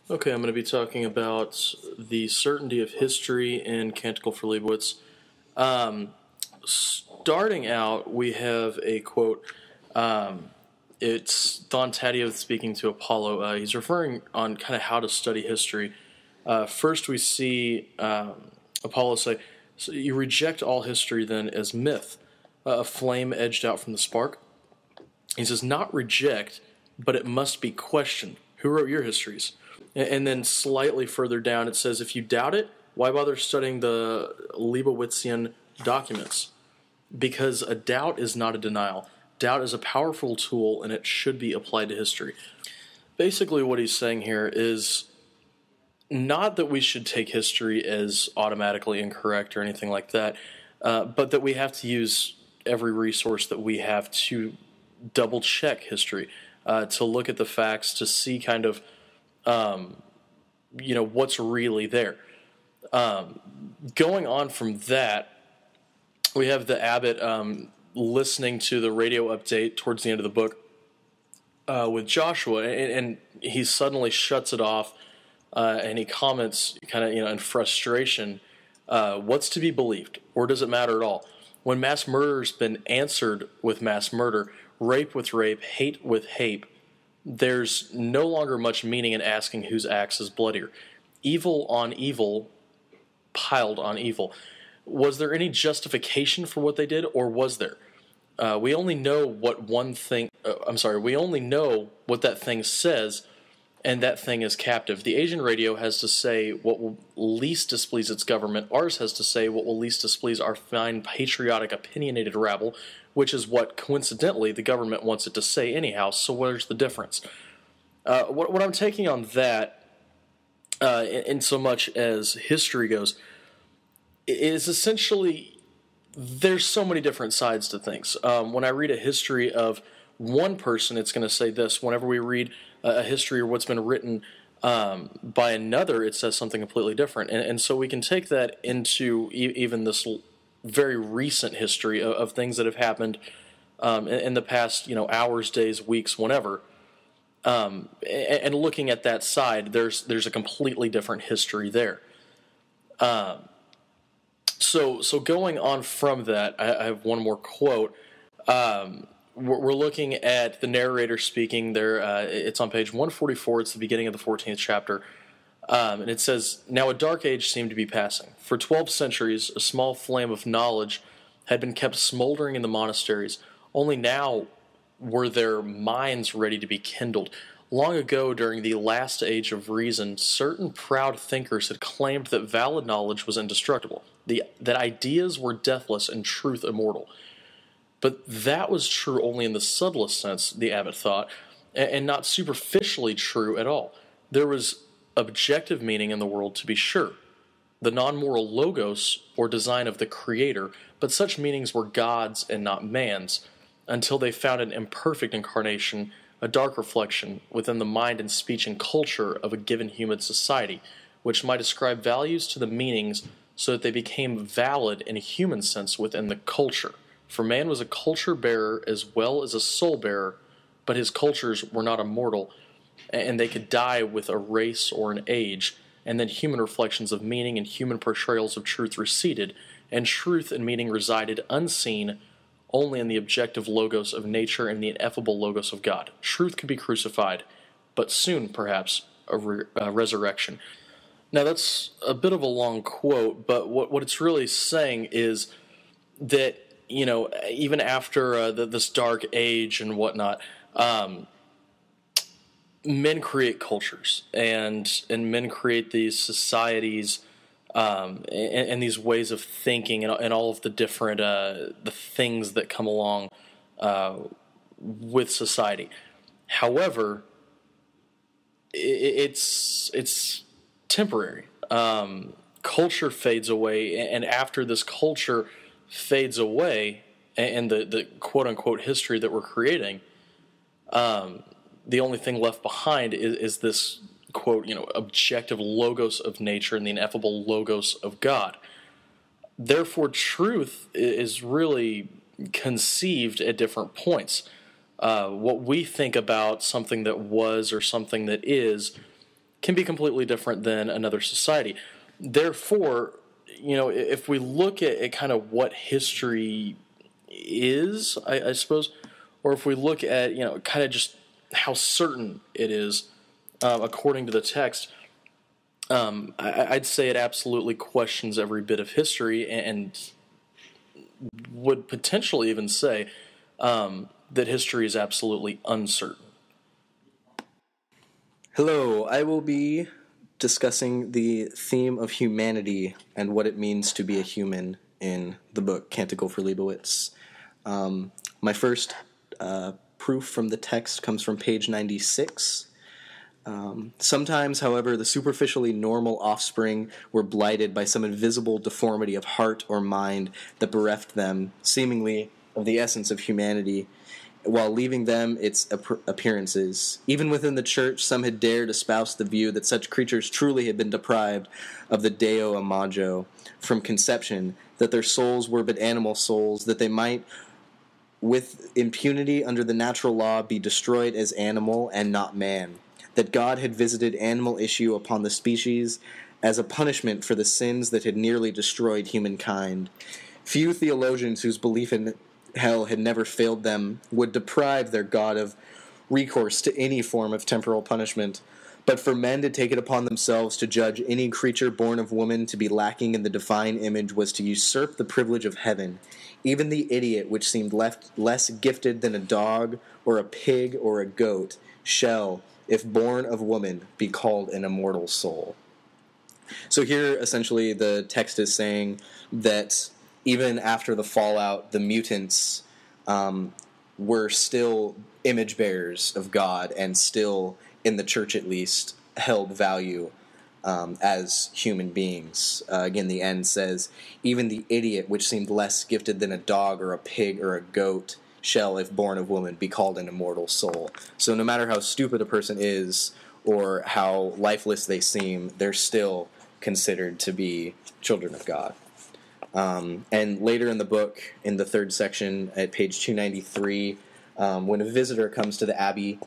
Okay, I'm going to be talking about the certainty of history in Canticle for Leibowitz. Starting out, we have a quote. It's Don Taddeo speaking to Apollo. He's referring on kind of how to study history. First, we see Apollo say, "So you reject all history then as myth, a flame edged out from the spark." He says, "Not reject, but it must be questioned. Who wrote your histories?" And then slightly further down, it says, "If you doubt it, why bother studying the Leibowitzian documents? Because a doubt is not a denial. Doubt is a powerful tool, and it should be applied to history." Basically, what he's saying here is not that we should take history as automatically incorrect or anything like that, but that we have to use every resource that we have to double-check history, to look at the facts, to see kind of what's really there. Going on from that, we have the abbot listening to the radio update towards the end of the book with Joshua, and he suddenly shuts it off, and he comments kind of in frustration, what's to be believed, or does it matter at all? When mass murder's been answered with mass murder, rape with rape, hate with hate, there's no longer much meaning in asking whose axe is bloodier. Evil on evil piled on evil. Was there any justification for what they did, or was there? We only know what we only know what that thing says, and that thing is captive. The Asian radio has to say what will least displease its government. Ours has to say what will least displease our fine, patriotic, opinionated rabble, which is what, coincidentally, the government wants it to say anyhow, so where's the difference? What I'm taking on that, in so much as history goes, is essentially there's so many different sides to things. When I read a history of one person, it's going to say this. Whenever we read a history or what's been written by another, it says something completely different. And so we can take that into even this very recent history of things that have happened in the past, hours, days, weeks, whenever. And looking at that side, there's a completely different history there. So going on from that, I have one more quote. We're looking at the narrator speaking there. It's on page 144. It's the beginning of the 14th chapter. And it says, "Now a dark age seemed to be passing. For 12 centuries, a small flame of knowledge had been kept smoldering in the monasteries. Only now were their minds ready to be kindled. Long ago, during the last age of reason, certain proud thinkers had claimed that valid knowledge was indestructible, that ideas were deathless and truth immortal. But that was true only in the subtlest sense, the abbot thought, and not superficially true at all. There was objective meaning in the world, to be sure, the non-moral logos or design of the Creator, but such meanings were God's and not man's, until they found an imperfect incarnation, a dark reflection within the mind and speech and culture of a given human society, which might ascribe values to the meanings so that they became valid in a human sense within the culture. For man was a culture bearer as well as a soul bearer, but his cultures were not immortal, and they could die with a race or an age, and then human reflections of meaning and human portrayals of truth receded, and truth and meaning resided unseen only in the objective logos of nature and the ineffable logos of God. Truth could be crucified, but soon, perhaps, a resurrection." Now, that's a bit of a long quote, but what it's really saying is that, even after this dark age and whatnot, men create cultures, and men create these societies, and these ways of thinking, and all of the different the things that come along with society. However, it's temporary. Culture fades away, and after this culture fades away, and the quote-unquote history that we're creating, the only thing left behind is this, quote, objective logos of nature and the ineffable logos of God. Therefore, truth is really conceived at different points. What we think about something that was or something that is can be completely different than another society. Therefore, if we look at kind of what history is, I suppose, or if we look at, kind of just how certain it is according to the text, I'd say it absolutely questions every bit of history and would potentially even say that history is absolutely uncertain. Hello, I will be discussing the theme of humanity and what it means to be a human in the book Canticle for Leibowitz. My first proof from the text comes from page 96. Sometimes, however, the superficially normal offspring were blighted by some invisible deformity of heart or mind that bereft them, seemingly, of the essence of humanity, while leaving them its appearances. Even within the church, some had dared espouse the view that such creatures truly had been deprived of the Deo imago from conception, that their souls were but animal souls, that they might, with impunity under the natural law, be destroyed as animal and not man, that God had visited animal issue upon the species as a punishment for the sins that had nearly destroyed humankind. Few theologians whose belief in hell had never failed them would deprive their God of recourse to any form of temporal punishment, but for men to take it upon themselves to judge any creature born of woman to be lacking in the divine image was to usurp the privilege of heaven. Even the idiot, which seemed less gifted than a dog or a pig or a goat, shall, if born of woman, be called an immortal soul. So here, essentially, the text is saying that even after the fallout, the mutants were still image bearers of God and still, in the church at least, held value as human beings. Again, the end says, even the idiot, which seemed less gifted than a dog or a pig or a goat, shall, if born of woman, be called an immortal soul. So no matter how stupid a person is or how lifeless they seem, they're still considered to be children of God. And later in the book, in the third section at page 293, when a visitor comes to the abbey,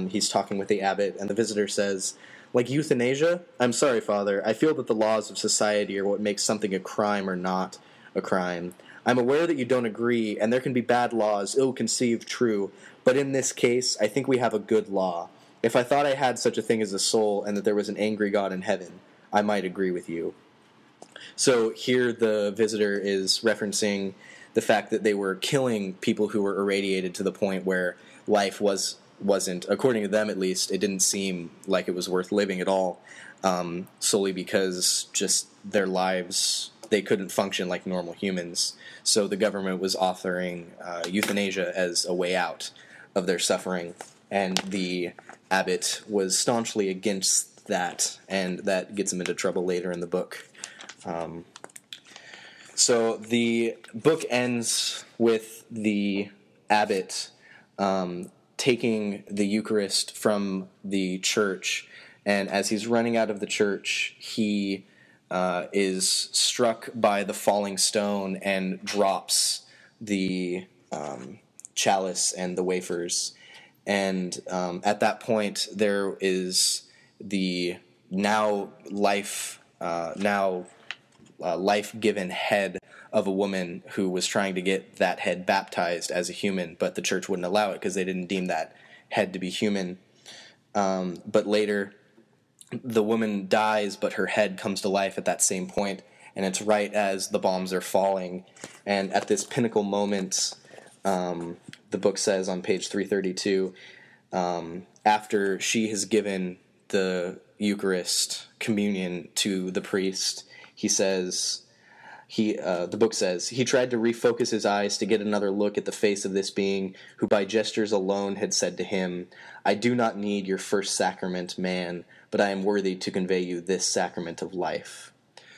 he's talking with the abbot, and the visitor says, like euthanasia? I'm sorry, Father. I feel that the laws of society are what makes something a crime or not a crime. I'm aware that you don't agree, and there can be bad laws, ill-conceived, true, but in this case, I think we have a good law. If I thought I had such a thing as a soul, and that there was an angry God in heaven, I might agree with you. So here the visitor is referencing the fact that they were killing people who were irradiated to the point where life wasn't, according to them at least, it didn't seem like it was worth living at all, solely because just their lives, they couldn't function like normal humans. So the government was offering euthanasia as a way out of their suffering, and the abbot was staunchly against that, and that gets him into trouble later in the book. So the book ends with the abbot taking the Eucharist from the church, and as he's running out of the church, he is struck by the falling stone and drops the chalice and the wafers. And at that point, there is the now life-given head of a woman who was trying to get that head baptized as a human, but the church wouldn't allow it because they didn't deem that head to be human. But later, the woman dies, but her head comes to life at that same point, and it's right as the bombs are falling. And at this pinnacle moment, the book says on page 332, after she has given the Eucharist communion to the priest, he says, the book says, he tried to refocus his eyes to get another look at the face of this being who by gestures alone had said to him, I do not need your first sacrament, man, but I am worthy to convey you this sacrament of life.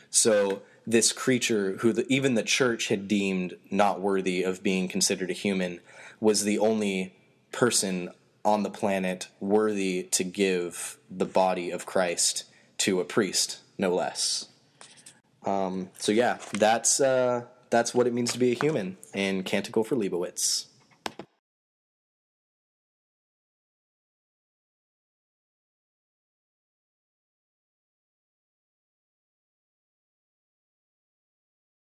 So this creature who even the church had deemed not worthy of being considered a human was the only person on the planet worthy to give the body of Christ to a priest, no less. So yeah, that's what it means to be a human in Canticle for Leibowitz.